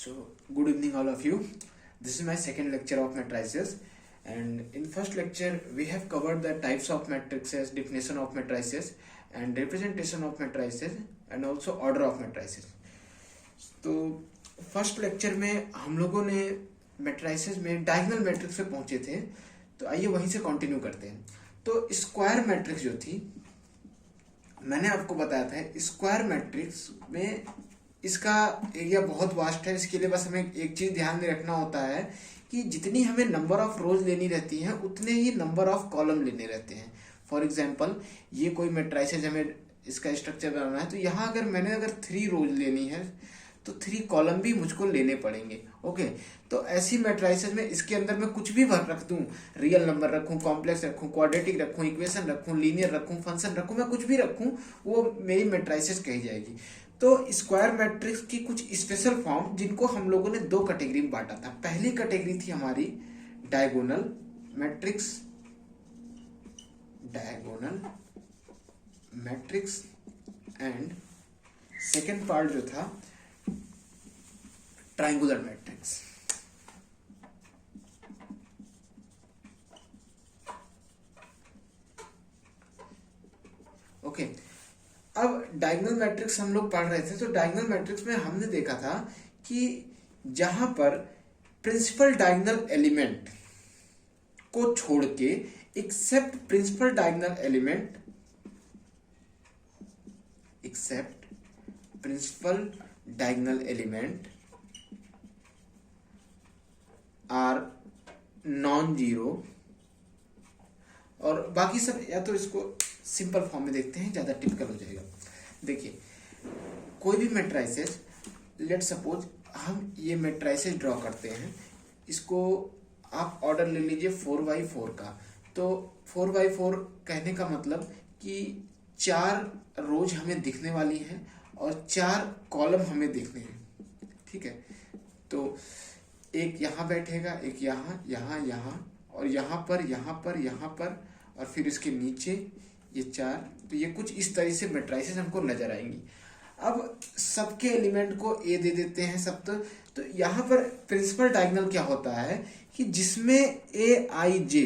So, good evening, all of you. This is my second lecture of matrices, and in first lecture we have covered the types of matrices, definition of matrices, and representation of matrices, and also order of matrices. तो first lecture में हम लोगों ने matrices में diagonal matrix पे पहुंचे थे, तो आइए वहीं से कंटिन्यू करते हैं। तो स्क्वायर मैट्रिक्स जो थी, मैंने आपको बताया था स्क्वायर मैट्रिक्स में इसका एरिया बहुत वास्ट है। इसके लिए बस हमें एक चीज ध्यान में रखना होता है कि जितनी हमें नंबर ऑफ रोज लेनी रहती हैं उतने ही नंबर ऑफ कॉलम लेने रहते हैं। फॉर एग्जांपल, ये कोई मैट्रिसेस हमें इसका स्ट्रक्चर बनाना है, तो यहाँ अगर 3 रोज लेनी है तो 3 कॉलम भी मुझको लेने पड़ेंगे। ओके, तो ऐसी मैट्रिसेस में इसके अंदर मैं कुछ भी भर रख दूं, रियल नंबर रखूं, कॉम्प्लेक्स रखूं, क्वाड्रेटिक रखूं, इक्वेशन रखूं, लीनियर रखूं, फंक्शन रखूं, मैं कुछ भी रखूं, वो मेरी मैट्रिसेस कही जाएगी। तो स्क्वायर मैट्रिक्स की कुछ स्पेशल फॉर्म जिनको हम लोगों ने 2 कैटेगरी में बांटा था। पहली कैटेगरी थी हमारी diagonal matrix, and second part जो था ट्रायंगुलर मैट्रिक्स। ओके, अब डायगोनल मैट्रिक्स हम लोग पढ़ रहे थे, तो डायगोनल मैट्रिक्स में हमने देखा था कि जहां पर प्रिंसिपल डायगोनल एलिमेंट को छोड़ के except principal diagonal element are non zero, और बाकी सब, या तो इसको सिंपल फॉर्म में देखते हैं, ज्यादा टिपिकल हो जाएगा। देखिए, कोई भी मैट्रिसेस, लेट सपोज हम ये मैट्रिसेस ड्रॉ करते हैं, इसको आप ऑर्डर ले लीजिए 4x4 का। तो 4x4 कहने का मतलब कि 4 रोज हमें दिखने वाली हैं और 4 कॉलम हमें दिखने हैं। ठीक है, तो एक यहाँ बैठेगा, एक यहाँ, और यहाँ पर, और फिर इसके नीचे ये 4। तो ये कुछ इस तरह से मैट्रिसेस हमको नजर आएंगी। अब सबके एलिमेंट को ए दे देते हैं सब। तो यहाँ पर प्रिंसिपल डायगोनल क्या होता है कि जिसमें ए आई जे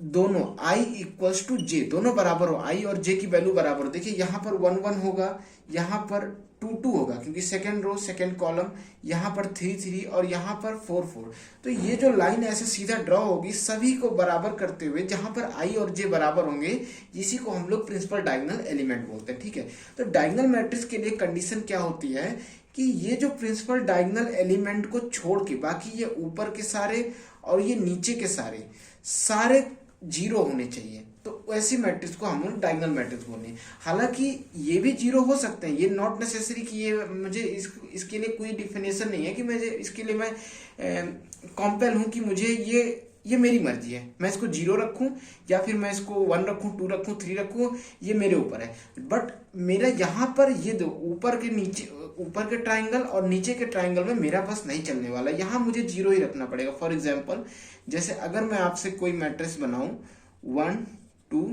दोनों, i इक्वल्स टू जे, दोनों बराबर हो, i और j की वैल्यू बराबर हो। देखिए, यहाँ पर 1 1 होगा, यहाँ पर 2 2 होगा, क्योंकि सेकेंड रो सेकेंड कॉलम, यहाँ पर 3 3 और यहाँ पर 4 4। तो ये जो लाइन ऐसे सीधा ड्रॉ होगी सभी को बराबर करते हुए, जहां पर i और j बराबर होंगे, इसी को हम लोग प्रिंसिपल डायगोनल एलिमेंट बोलते हैं। ठीक है, तो डायगोनल मैट्रिक्स के लिए कंडीशन क्या होती है कि ये जो प्रिंसिपल डायगोनल एलिमेंट को छोड़ के बाकी ये ऊपर के सारे और ये नीचे के सारे 0 होने चाहिए। तो ऐसी मैट्रिक्स को हम लोग डायगोनल मैट्रिक्स बोलते हैं। हालांकि ये भी 0 हो सकते हैं, ये नॉट नेसेसरी कि ये मुझे इसके लिए कोई डिफिनेशन नहीं है कि मुझे इसके लिए मैं कॉम्पेल हूं कि मुझे ये मेरी मर्जी है, मैं इसको 0 रखूं या फिर मैं इसको 1 रखूं, 2 रखूं, 3 रखूं, ये मेरे ऊपर है। बट मेरा यहाँ पर ये दो ऊपर के ट्राइंगल और नीचे के ट्राइंगल में मेरा बस नहीं चलने वाला, यहाँ मुझे 0 ही रखना पड़ेगा। फॉर एग्जाम्पल, जैसे अगर मैं आपसे कोई मैट्रिक्स बनाऊं 1 2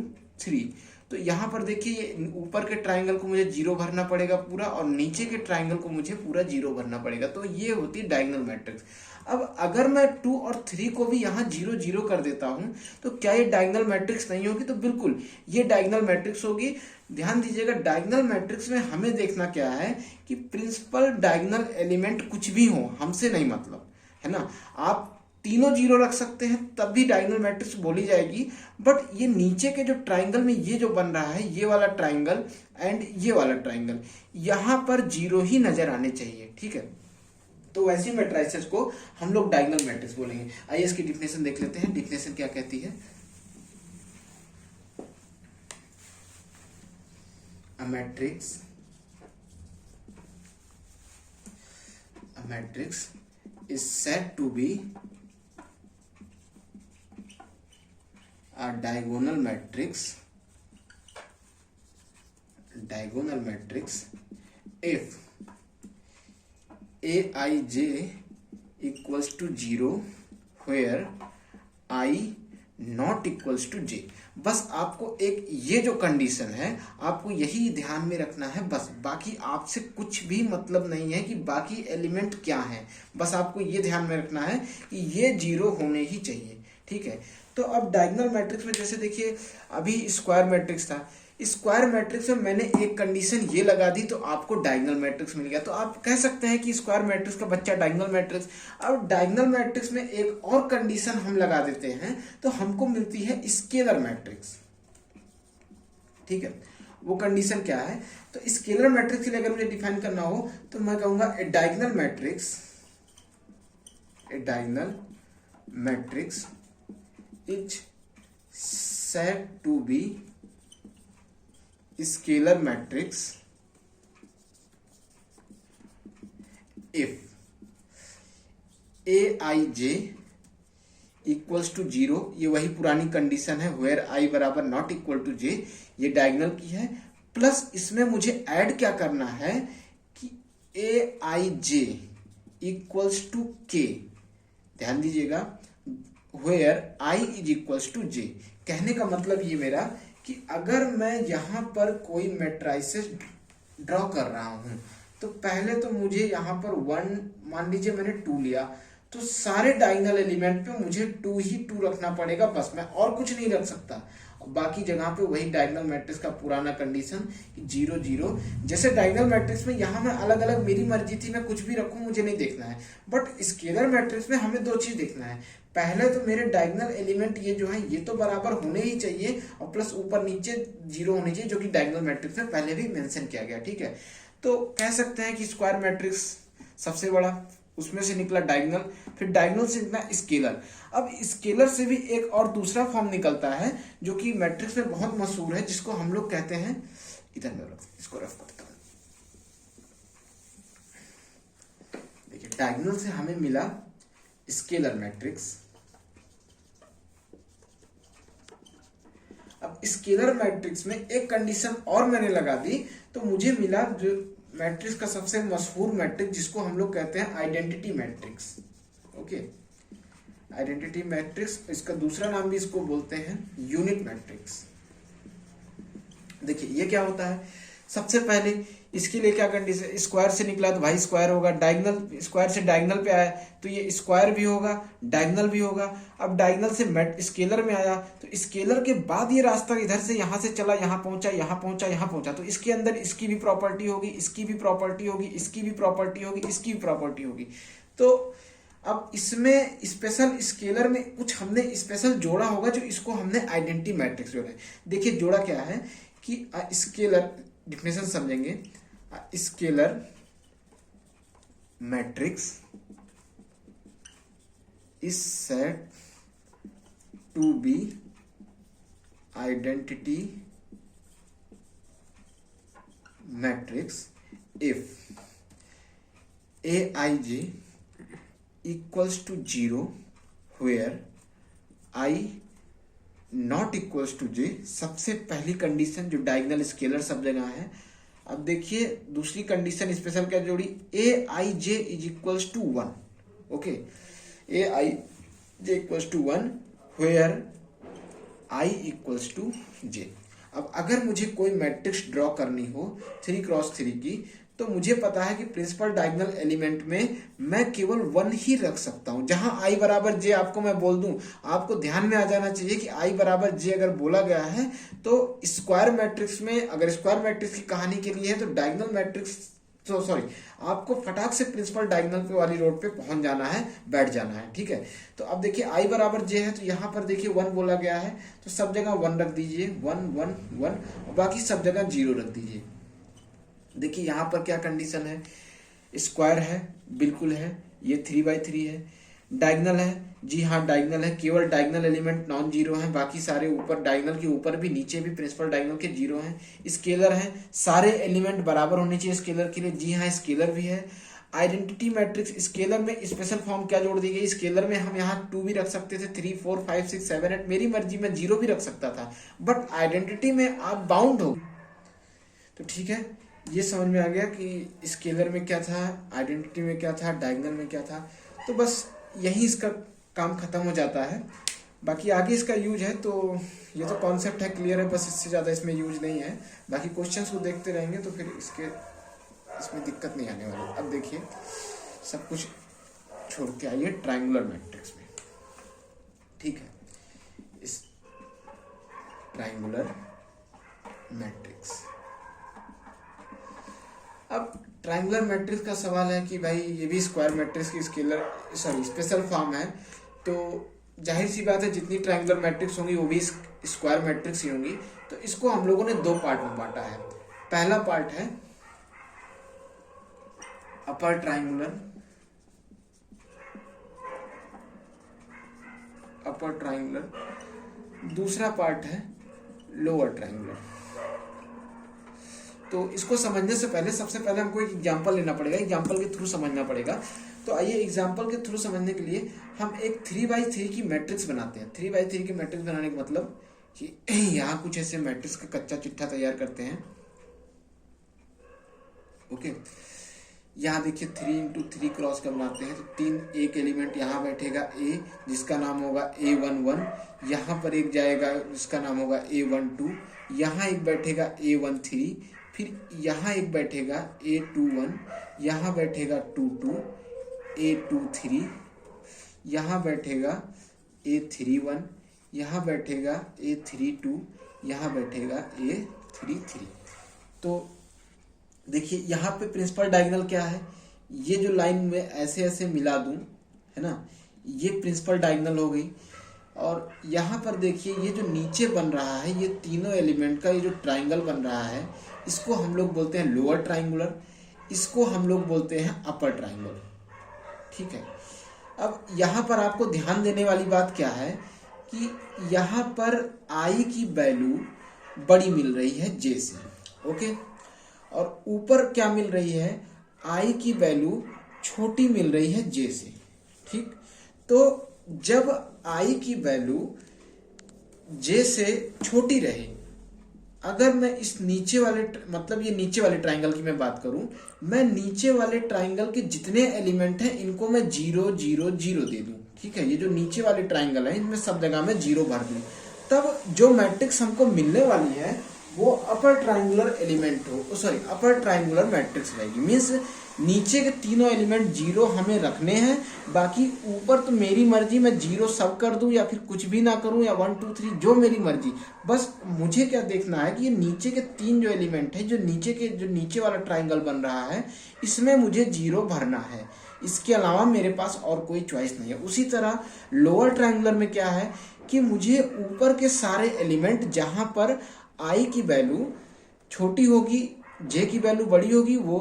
3, तो यहाँ पर देखिए ऊपर के ट्राइंगल को मुझे 0 भरना पड़ेगा पूरा, और नीचे के ट्राइंगल को मुझे पूरा 0 भरना पड़ेगा। तो ये होती है डायगोनल मैट्रिक्स। अब अगर मैं 2 और 3 को भी यहाँ 0 0 कर देता हूं, तो क्या ये डायगोनल मैट्रिक्स नहीं होगी? तो बिल्कुल ये डायगोनल मैट्रिक्स होगी। ध्यान दीजिएगा, डायगोनल मैट्रिक्स में हमें देखना क्या है कि प्रिंसिपल डायगोनल एलिमेंट कुछ भी हो, हमसे नहीं मतलब है ना। आप तीनों 0 रख सकते हैं तब भी डायगोनल मैट्रिक्स बोली जाएगी, बट ये नीचे के जो ट्राइंगल में ये जो बन रहा है, ये वाला ट्राइंगल एंड ये वाला ट्राइंगल, यहाँ पर 0 ही नजर आने चाहिए। ठीक है, तो वैसी मैट्रिसेस को हम लोग डायगोनल मैट्रिक्स बोलेंगे। आइए इसकी डिफिनेशन देख लेते हैं। डिफिनेशन क्या कहती है? A matrix is said to be a diagonal matrix if aij equals to 0, where I not equals to j. बस आपको एक ये जो कंडीशन है आपको यही ध्यान में रखना है, बस बाकी आपसे कुछ भी मतलब नहीं है कि बाकी एलिमेंट क्या है, बस आपको ये ध्यान में रखना है कि ये 0 होने ही चाहिए, ठीक है। तो अब डायगोनल मैट्रिक्स में जैसे देखिए अभी स्क्वायर मैट्रिक्स था, स्क्वायर मैट्रिक्स में मैंने एक कंडीशन ये लगा दी तो आपको डायगोनल मैट्रिक्स मिल गया, तो आप कह सकते हैं कि स्क्वायर मैट्रिक्स का बच्चा डायगोनल मैट्रिक्स। अब डायगोनल मैट्रिक्स में एक और कंडीशन हम लगा देते हैं तो हमको मिलती है स्केलर मैट्रिक्स, ठीक है। वो कंडीशन क्या है, तो स्केलर मैट्रिक्स के लिए अगर मुझे डिफाइन करना हो तो मैं कहूंगा a diagonal matrix is said to be scalar matrix if aij equals to 0, ये वही पुरानी कंडीशन है वेयर आई बराबर नॉट इक्वल टू जे, ये डायगोनल की है। प्लस इसमें मुझे ऐड क्या करना है कि ए i j equals to k, ध्यान दीजिएगा, where i is equals to j. कहने का मतलब ये मेरा कि अगर मैं यहां पर कोई मैट्रिसेस ड्रॉ कर रहा हूं तो पहले तो मुझे यहां पर 1, मान लीजिए मैंने 2 लिया, तो सारे डायगोनल एलिमेंट पे मुझे 2 ही 2 रखना पड़ेगा, बस मैं और कुछ नहीं रख सकता। बाकी जगह पे वही डायगोनल मैट्रिक्स का पुराना कंडीशन 0 0, जैसे डायगोनल मैट्रिक्स में यहाँ मैं अलग अलग मेरी मर्जी थी, मैं कुछ भी रखूं मुझे नहीं देखना है, बट स्केलर मैट्रिक्स में हमें 2 चीज देखना है। पहले तो मेरे डायगोनल एलिमेंट ये जो है ये तो बराबर होने ही चाहिए और प्लस ऊपर नीचे 0 होने चाहिए, जो कि डायगोनल मैट्रिक्स में पहले भी मेंशन किया गया, ठीक है। तो कह सकते हैं कि स्क्वायर मैट्रिक्स सबसे बड़ा, उसमें से निकला डायगोनल, फिर डायगोनल से निकला स्केलर। अब स्केलर से भी एक और दूसरा फॉर्म निकलता है जो कि मैट्रिक्स में बहुत मशहूर है, जिसको हम लोग कहते हैं, इधर में इसको रफ करता हूं, देखिए डायगोनल से हमें मिला स्केलर मैट्रिक्स। अब स्केलर मैट्रिक्स में एक कंडीशन और मैंने लगा दी तो मुझे मिला जो मैट्रिक्स का सबसे मशहूर मैट्रिक्स, जिसको हम लोग कहते हैं identity matrix, okay. Identity matrix, इसका दूसरा नाम भी इसको बोलते हैं यूनिट मैट्रिक्स। देखिए ये क्या होता है, सबसे पहले इसके लिए क्या कंडीशन, स्क्वायर से निकला तो भाई स्क्वायर होगा, डायगोनल स्क्वायर से डायगोनल पे आया तो ये स्क्वायर भी होगा डायगोनल भी होगा। अब डायगोनल से स्केलर में आया तो स्केलर के बाद ये रास्ता इधर से यहां से चला, यहां पहुंचा, यहां पहुंचा, यहां पहुंचा, तो इसके अंदर इसकी भी प्रॉपर्टी होगी, इसकी भी प्रॉपर्टी होगी, इसकी भी प्रॉपर्टी होगी, इसकी भी प्रॉपर्टी होगी। तो अब इसमें स्पेशल स्केलर में कुछ हमने स्पेशल जोड़ा होगा जो इसको हमने आइडेंटिटी मैट्रिक्स जोड़ा है। देखिए जोड़ा क्या है कि स्केलर, डिफिनेशन समझेंगे, scalar matrix is said to be identity matrix if aij equals to 0 where I not equals to j, सबसे पहली कंडीशन जो डायगोनल स्केलर सब जगह है। अब देखिए दूसरी कंडीशन स्पेशल क्या जोड़ी, a i j is equals to 1, okay, a i j equals to 1 where i equals to j. अब अगर मुझे कोई मैट्रिक्स ड्रॉ करनी हो 3x3 की, तो मुझे पता है कि प्रिंसिपल डायगोनल एलिमेंट में मैं केवल 1 ही रख सकता हूं। जहां आई बराबर जे आपको मैं बोल दूं, आपको ध्यान में आ जाना चाहिए कि आई बराबर जे अगर बोला गया है तो स्क्वायर मैट्रिक्स में, अगर स्क्वायर मैट्रिक्स की कहानी के लिए है तो डायगोनल मैट्रिक्स, तो सॉरी, आपको फटाक से प्रिंसिपल डायगोनल पे वाली रोड पे पहुंच जाना है, बैठ जाना है, ठीक है। तो अब देखिए आई बराबर जे है तो यहाँ पर देखिए 1 बोला गया है तो सब जगह 1 रख दीजिए, 1 1 1, और बाकी सब जगह 0 रख दीजिए। देखिए यहाँ पर क्या कंडीशन है, स्क्वायर है, बिल्कुल है, ये 3/3 है, डायगोनल है, जी हाँ डायगोनल है, केवल डायगोनल एलिमेंट नॉन जीरो है, बाकी सारे ऊपर डायगोनल के ऊपर भी नीचे भी प्रिंसिपल डायगोनल के 0 हैं। स्केलर है, सारे एलिमेंट बराबर होने चाहिए स्केलर के लिए, जी हाँ स्केलर भी है। आइडेंटिटी मैट्रिक्स स्केलर में स्पेशल फॉर्म क्या जोड़ दी गई, स्केलर में हम यहाँ 2 भी रख सकते थे, 3 4 5 6 7 8, मेरी मर्जी में 0 भी रख सकता था, बट आइडेंटिटी में आप बाउंड हो। तो ठीक है, ये समझ में आ गया कि स्केलर में क्या था, आइडेंटिटी में क्या था, डायगोनल में क्या था। तो बस यही इसका काम खत्म हो जाता है। बाकी आगे इसका यूज है, तो ये तो कॉन्सेप्ट है, क्लियर है, बस इससे ज़्यादा इसमें यूज नहीं है। बाकी क्वेश्चंस को देखते रहेंगे तो फिर इसमें दिक्कत नहीं आने वाली। अब देखिए, सब कुछ छोड़ के आइए ट्रायंगुलर मैट्रिक्स में, ठीक है। इस ट्रायंगुलर मैट्रिक्स, अब ट्रायंगुलर मैट्रिक्स का सवाल है कि भाई ये भी स्क्वायर मैट्रिक्स की स्पेशल फॉर्म है, तो जाहिर सी बात है जितनी ट्रायंगुलर मैट्रिक्स होंगी वो भी स्क्वायर मैट्रिक्स ही होंगी। तो इसको हम लोगों ने दो पार्ट में बांटा है। पहला पार्ट है अपर ट्रायंगुलर, दूसरा पार्ट है लोअर ट्रायंगुलर। तो इसको समझने से पहले सबसे पहले हमको एक एग्जांपल लेना पड़ेगा, एग्जांपल के थ्रू समझना पड़ेगा। तो आइए एग्जांपल के थ्रू समझने के लिए हम एक 3x3 की मैट्रिक्स बनाते हैं। 3x3 की मैट्रिक्स बनाने का मतलब कि यहाँ कुछ ऐसे मैट्रिक्स का कच्चा चिट्ठा तैयार करते हैं। ओके, यहाँ देखिए 3x3 क्रॉस का बनाते हैं, तो 3 एक एलिमेंट यहाँ बैठेगा A, जिसका नाम होगा A11, यहाँ पर एक जाएगा जिसका नाम होगा A12, यहाँ एक बैठेगा A13, फिर यहाँ एक बैठेगा A21, यहाँ बैठेगा 22, A23, यहाँ बैठेगा A31, यहाँ बैठेगा A32, यहाँ बैठेगा A33। तो देखिए यहाँ पे प्रिंसिपल डायगोनल क्या है, ये जो लाइन में ऐसे ऐसे मिला दूं, है ना, ये प्रिंसिपल डायगोनल हो गई। और यहाँ पर देखिए ये जो नीचे बन रहा है, ये तीनों एलिमेंट का ये जो ट्राइंगल बन रहा है, इसको हम लोग बोलते हैं लोअर ट्राइंगुलर, इसको हम लोग बोलते हैं अपर ट्राइंगुलर, ठीक है। अब यहाँ पर आपको ध्यान देने वाली बात क्या है कि यहाँ पर आई की वैल्यू बड़ी मिल रही है जे से, ओके, और ऊपर क्या मिल रही है, आई की वैल्यू छोटी मिल रही है जे से, ठीक। तो जब आई की वैल्यू जे से छोटी रहे, अगर मैं इस नीचे वाले मतलब ये नीचे वाले ट्राइंगल की मैं बात करूं, मैं नीचे वाले ट्राइंगल के जितने एलिमेंट हैं इनको मैं 0 0 0 दे दूं, ठीक है। ये जो नीचे वाले ट्राइंगल है इनमें सब जगह में 0 भर दूं, तब जो मैट्रिक्स हमको मिलने वाली है वो अपर ट्राइंगुलर एलिमेंट अपर ट्राइंगुलर मैट्रिक्स रहेगी। मीन्स नीचे के तीनों एलिमेंट 0 हमें रखने हैं, बाकी ऊपर तो मेरी मर्जी, मैं 0 सब कर दूं या फिर कुछ भी ना करूं, या 1 2 3 जो मेरी मर्जी। बस मुझे क्या देखना है कि ये नीचे के 3 जो एलिमेंट है, जो नीचे वाला ट्राइंगल बन रहा है, इसमें मुझे 0 भरना है, इसके अलावा मेरे पास और कोई चॉइस नहीं है। उसी तरह लोअर ट्राइंगुलर में क्या है कि मुझे ऊपर के सारे एलिमेंट जहां पर आई की वैल्यू छोटी होगी, जे की वैल्यू बड़ी होगी, वो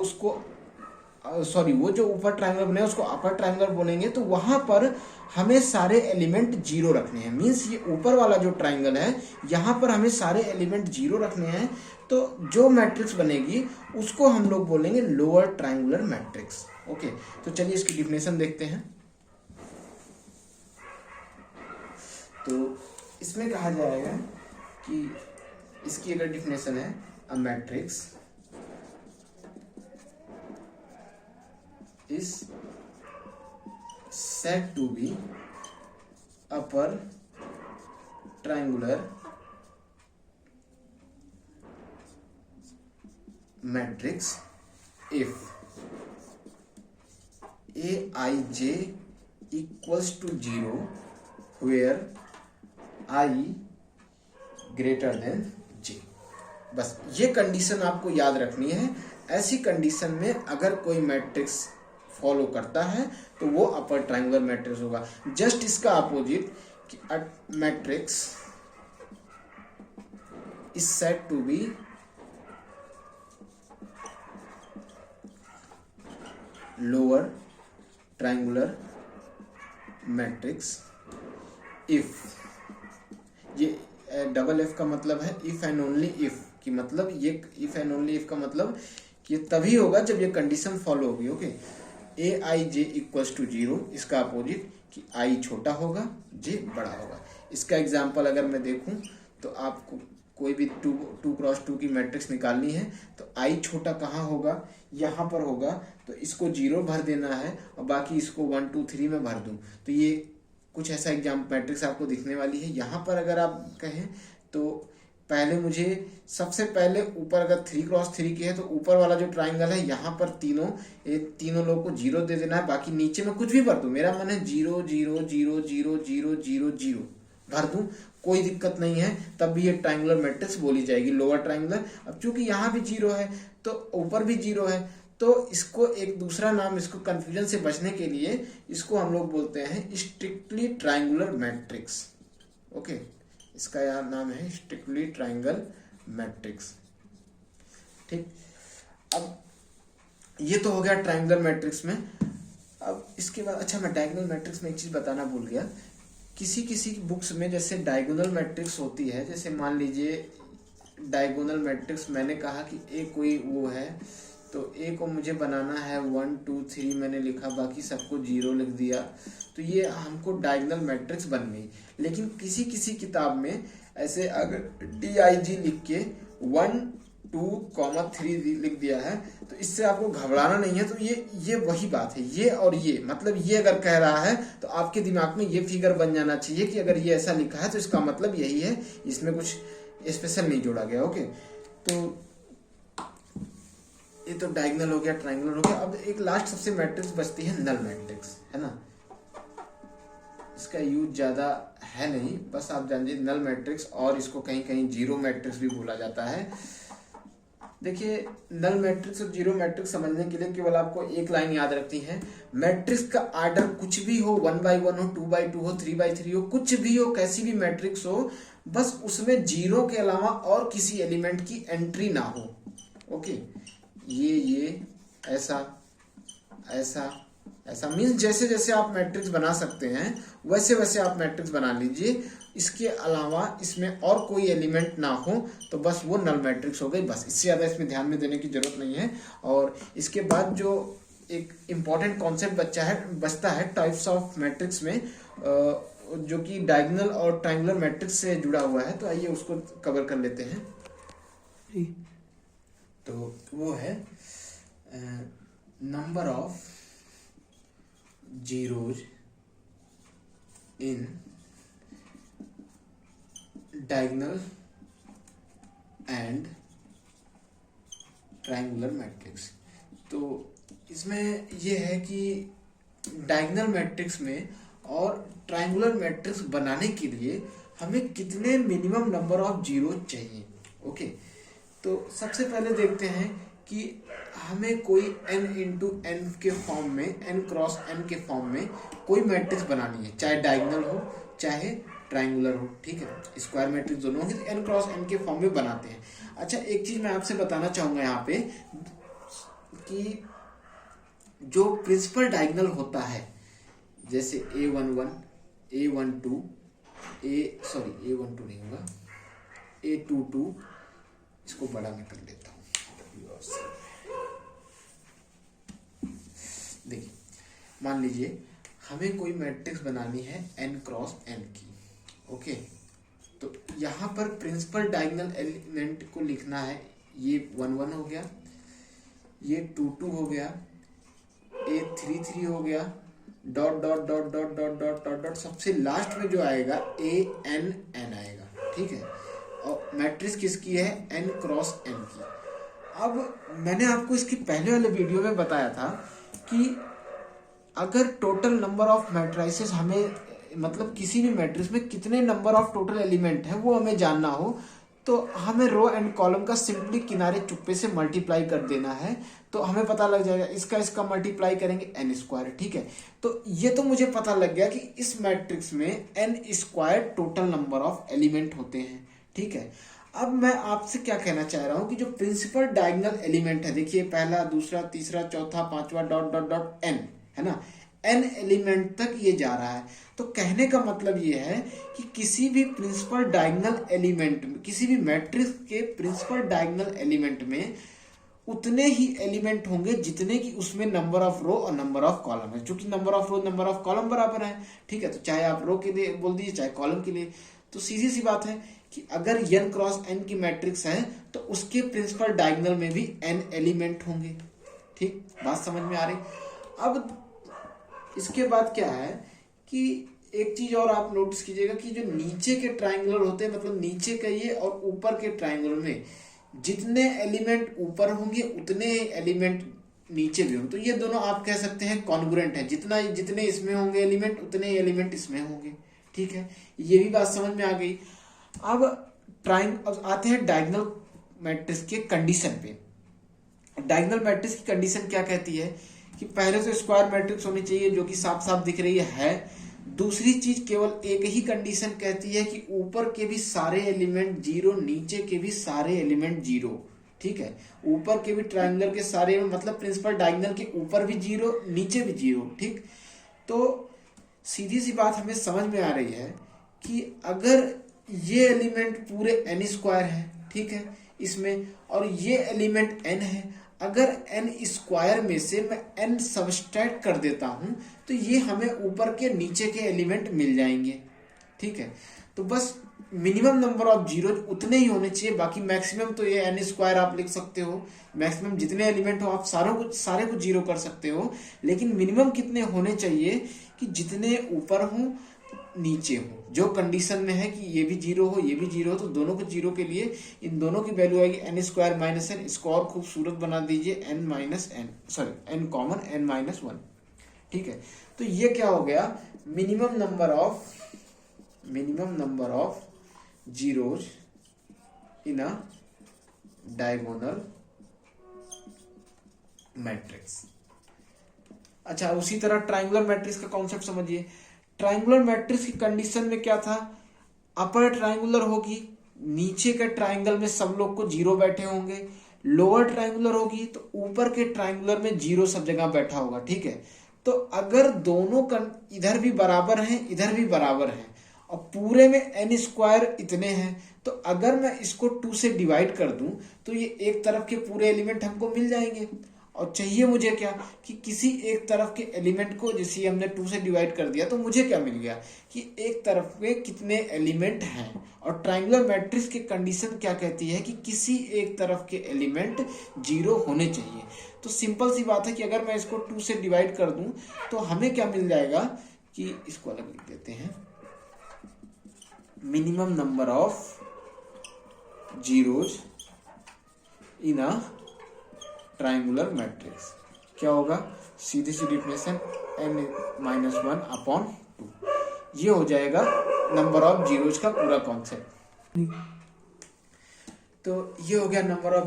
जो ऊपर ट्राइंगल बने उसको अपर ट्राइंगल बोलेंगे। तो वहां पर हमें सारे एलिमेंट 0 रखने हैं। मीन्स ये ऊपर वाला जो ट्राइंगल है यहाँ पर हमें सारे एलिमेंट 0 रखने हैं, तो जो मैट्रिक्स बनेगी उसको हम लोग बोलेंगे लोअर ट्राइंगुलर मैट्रिक्स। ओके, तो चलिए इसकी डिफिनेशन देखते हैं। तो इसमें कहा जाएगा कि इसकी अगर डिफिनेशन है, a matrix is said to be upper triangular matrix if aij equals to 0 where I greater than j। बस ये कंडीशन आपको याद रखनी है। ऐसी कंडीशन में अगर कोई मैट्रिक्स फॉलो करता है तो वो अपर ट्राइंगुलर मैट्रिक्स होगा। जस्ट इसका अपोजिट कि matrix is said to be lower triangular matrix if, ये डबल एफ का मतलब है इफ एंड ओनली इफ की, मतलब ये इफ एंड ओनली इफ का मतलब ये तभी होगा जब ये कंडीशन फॉलो होगी। Okay, a i j equals to 0, इसका अपोजिट कि आई छोटा होगा जे बड़ा होगा। इसका एग्जांपल अगर मैं देखूं तो आपको कोई भी 2x2 की मैट्रिक्स निकालनी है तो आई छोटा कहाँ होगा, यहाँ पर होगा, तो इसको 0 भर देना है और बाकी इसको 1 2 3 में भर दूं, तो ये कुछ ऐसा एग्जाम मैट्रिक्स आपको दिखने वाली है। यहाँ पर अगर आप कहें तो पहले मुझे सबसे पहले ऊपर अगर 3x3 की है तो ऊपर वाला जो ट्राइंगल है यहाँ पर तीनों लोग को 0 दे देना है। बाकी नीचे में कुछ भी भर दूं, मेरा मन है 0 0 0 0 0 0 0 भर दूं, कोई दिक्कत नहीं है, तब भी ये ट्राइंगुलर मैट्रिक्स बोली जाएगी, लोअर ट्राइंगुलर। अब चूंकि यहाँ भी 0 है तो ऊपर भी 0 है, तो इसको एक दूसरा नाम, इसको कंफ्यूजन से बचने के लिए इसको हम लोग बोलते हैं स्ट्रिक्टली ट्राइंगुलर मैट्रिक्स। ओके, इसका यह नाम है स्ट्रिक्टली ट्राइंगल मैट्रिक्स। ठीक, अब ये तो हो गया ट्राइंगुलर मैट्रिक्स में। अब इसके बाद अच्छा, मैं डायगोनल मैट्रिक्स में एक चीज बताना भूल गया। किसी किसी बुक्स में जैसे डायगोनल मैट्रिक्स होती है, जैसे मान लीजिए डायगोनल मैट्रिक्स, मैंने कहा कि ए कोई वो है तो ए को मुझे बनाना है 1 2 3 मैंने लिखा, बाकी सबको 0 लिख दिया, तो ये हमको डायगोनल मैट्रिक्स बन गई। लेकिन किसी किसी किताब में ऐसे अगर DIG लिख के 1 2 3 लिख दिया है तो इससे आपको घबराना नहीं है। तो ये वही बात है, ये और ये, मतलब ये अगर कह रहा है तो आपके दिमाग में ये फिगर बन जाना चाहिए कि अगर ये ऐसा लिखा है तो इसका मतलब यही है, इसमें कुछ स्पेशल नहीं जोड़ा गया। ओके, तो ये तो डायगोनल हो गया, ट्रायंगुलर हो गया। अब एक लास्ट सबसे मैट्रिक्स बचती है नल मैट्रिक्स, है ना। इसका यूज ज्यादा है नहीं, बस आप जानिए नल मैट्रिक्स, और इसको कहीं कहीं जीरो मैट्रिक्स भी बोला जाता है। देखिए, नल मैट्रिक्स और जीरो मैट्रिक्स समझने के लिए केवल आपको एक लाइन याद रखती है, मैट्रिक्स का आर्डर कुछ भी हो, 1/1 हो, 2/2 हो, 3/3 हो, कुछ भी हो, कैसी भी मैट्रिक्स हो, बस उसमें जीरो के अलावा और किसी एलिमेंट की एंट्री ना हो। ओके, ये ऐसा ऐसा ऐसा मीन्स जैसे जैसे आप मैट्रिक्स बना सकते हैं वैसे वैसे आप मैट्रिक्स बना लीजिए, इसके अलावा इसमें और कोई एलिमेंट ना हो तो बस वो नल मैट्रिक्स हो गई। बस इससे ज़्यादा इसमें ध्यान में देने की जरूरत नहीं है। और इसके बाद जो एक इम्पॉर्टेंट कॉन्सेप्ट बचता है टाइप्स ऑफ मैट्रिक्स में, जो कि डायगोनल और ट्रायंगुलर मैट्रिक्स से जुड़ा हुआ है, तो आइए उसको कवर कर लेते हैं। तो वो है number of zeros in diagonal and triangular matrix। तो इसमें ये है कि डायगोनल मैट्रिक्स में और ट्रायंगुलर मैट्रिक्स बनाने के लिए हमें कितने मिनिमम नंबर ऑफ जीरो चाहिए। ओके, तो सबसे पहले देखते हैं कि हमें कोई n इंटू एन के फॉर्म में, n क्रॉस n के फॉर्म में कोई मैट्रिक्स बनानी है, चाहे डायगोनल हो चाहे ट्रायंगुलर हो। ठीक है, स्क्वायर मैट्रिक्स दोनों होंगे तो n क्रॉस n के फॉर्म में बनाते हैं। अच्छा, एक चीज मैं आपसे बताना चाहूंगा यहाँ पे कि जो प्रिंसिपल डायगोनल होता है, जैसे A11, A12, A12 नहीं होगा, A22, इसको बड़ा मैं कर लेता हूँ। देखिए, मान लीजिए हमें कोई मैट्रिक्स बनानी है n क्रॉस n की। ओके, तो यहाँ पर प्रिंसिपल डायगोनल एलिमेंट को लिखना है, ये 1 1 हो गया, ये 2 2 हो गया, ये 3 3 हो गया, dot dot dot dot dot dot dot dot, सबसे लास्ट में जो आएगा A n n आएगा। ठीक है, और मैट्रिक्स किसकी है, n क्रॉस n की। अब मैंने आपको इसकी पहले वाले वीडियो में बताया था कि अगर टोटल नंबर ऑफ मैट्रिसेस हमें, मतलब किसी भी मैट्रिक्स में कितने नंबर ऑफ टोटल एलिमेंट है वो हमें जानना हो, तो हमें रो एंड कॉलम का सिंपली किनारे चुप्पे से मल्टीप्लाई कर देना है, तो हमें पता लग जाएगा। इसका मल्टीप्लाई करेंगे n स्क्वायर। ठीक है, तो ये तो मुझे पता लग गया कि इस मैट्रिक्स में n square total number of element होते हैं। ठीक है, अब मैं आपसे क्या कहना चाह रहा हूं कि जो प्रिंसिपल डायगोनल एलिमेंट है, देखिए पहला, दूसरा, तीसरा, चौथा, पांचवा, डॉट डॉट डॉट n, है ना, n एलिमेंट तक ये जा रहा है। तो कहने का मतलब ये है कि किसी भी प्रिंसिपल डायगोनल एलिमेंट में, किसी भी मैट्रिक्स के प्रिंसिपल डायगोनल एलिमेंट में उतने ही एलिमेंट होंगे जितने की उसमें नंबर ऑफ रो और नंबर ऑफ कॉलम है। क्योंकि number of row number of column बराबर है। ठीक है, तो चाहे आप रो के लिए बोल दीजिए चाहे कॉलम के लिए, तो सीधी सी बात है कि अगर n क्रॉस n की मैट्रिक्स है तो उसके प्रिंसिपल डायगोनल में भी n एलिमेंट होंगे। ठीक, बात समझ में आ रही। अब इसके बाद क्या है कि एक चीज और आप नोटिस कीजिएगा कि जो नीचे के ट्राइंगुलर होते हैं, मतलब नीचे का ये और ऊपर के ट्राइंगुलर में जितने एलिमेंट ऊपर होंगे उतने एलिमेंट नीचे भी होंगे, तो ये दोनों आप कह सकते हैं कॉन्ग्रुएंट है, जितने इसमें होंगे एलिमेंट उतने एलिमेंट इसमें होंगे। ठीक है, ये भी बात समझ में आ गई। अब आते हैं डायगोनल मैट्रिक्स के कंडीशन पे। डायगोनल मैट्रिक्स की कंडीशन क्या कहती है कि पहले तो स्क्वायर मैट्रिक्स होनी चाहिए, जो कि साफ साफ दिख रही है। दूसरी चीज केवल एक ही कंडीशन कहती है कि ऊपर के भी सारे एलिमेंट जीरो, नीचे के भी सारे एलिमेंट जीरो। ठीक है, ऊपर के भी ट्रायंगल के सारे, मतलब प्रिंसिपल डायगोनल के ऊपर भी जीरो, नीचे भी जीरो। ठीक, तो सीधी सी बात हमें समझ में आ रही है कि अगर ये एलिमेंट पूरे n स्क्वायर है, ठीक है, इसमें, और ये एलिमेंट n है, अगर n स्क्वायर में से मैं n सबट्रैक्ट कर देता हूं तो ये हमें ऊपर के नीचे के एलिमेंट मिल जाएंगे। ठीक है, तो बस मिनिमम नंबर ऑफ जीरो उतने ही होने चाहिए, बाकी मैक्सिमम तो ये n स्क्वायर आप लिख सकते हो। मैक्सिमम जितने एलिमेंट हो आप सारे को जीरो कर सकते हो, लेकिन मिनिमम कितने होने चाहिए कि जितने ऊपर हो नीचे हो। जो कंडीशन में है कि ये भी जीरो हो ये भी जीरो हो, तो दोनों को जीरो के लिए इन दोनों की वैल्यू आएगी n स्क्वायर माइनस n। इसको और खूबसूरत बना दीजिए n कॉमन n-1। ठीक है, तो ये क्या हो गया, minimum number of zeros in a diagonal matrix. अच्छा, उसी तरह ट्रायंगुलर मैट्रिक्स का कॉन्सेप्ट समझिए। ट्रायंगुलर मैट्रिक्स की कंडीशन में क्या था, अपर ट्रायंगुलर होगी, नीचे के ट्रायंगल में सब लोग को जीरो बैठे होंगे। लोअर ट्रायंगुलर होगी तो ऊपर के ट्रायंगुलर में जीरो सब जगह बैठा होगा। ठीक है, तो अगर दोनों इधर भी बराबर हैं इधर भी बराबर हैं और पूरे में n स्क्वायर इतने हैं, तो अगर मैं इसको 2 से डिवाइड कर दूं तो ये एक तरफ के पूरे एलिमेंट हमको मिल जाएंगे। और चाहिए मुझे क्या कि किसी एक तरफ के एलिमेंट को, जैसे हमने 2 से डिवाइड कर दिया तो मुझे क्या मिल गया कि एक तरफ के कितने एलिमेंट हैं। और ट्रायंगुलर मैट्रिक्स की कंडीशन क्या कहती है कि किसी एक तरफ के एलिमेंट जीरो होने चाहिए। तो सिंपल सी बात है कि अगर मैं इसको 2 से डिवाइड कर दूं तो हमें क्या मिल जाएगा कि इसको अलग लिख देते हैं, minimum number of zeros in a triangular matrix क्या होगा, सीधी सी डिफिनेशन n-1/2। ये हो जाएगा नंबर ऑफ जीरोज का पूरा कॉन्सेप्ट। तो ये हो गया नंबर ऑफ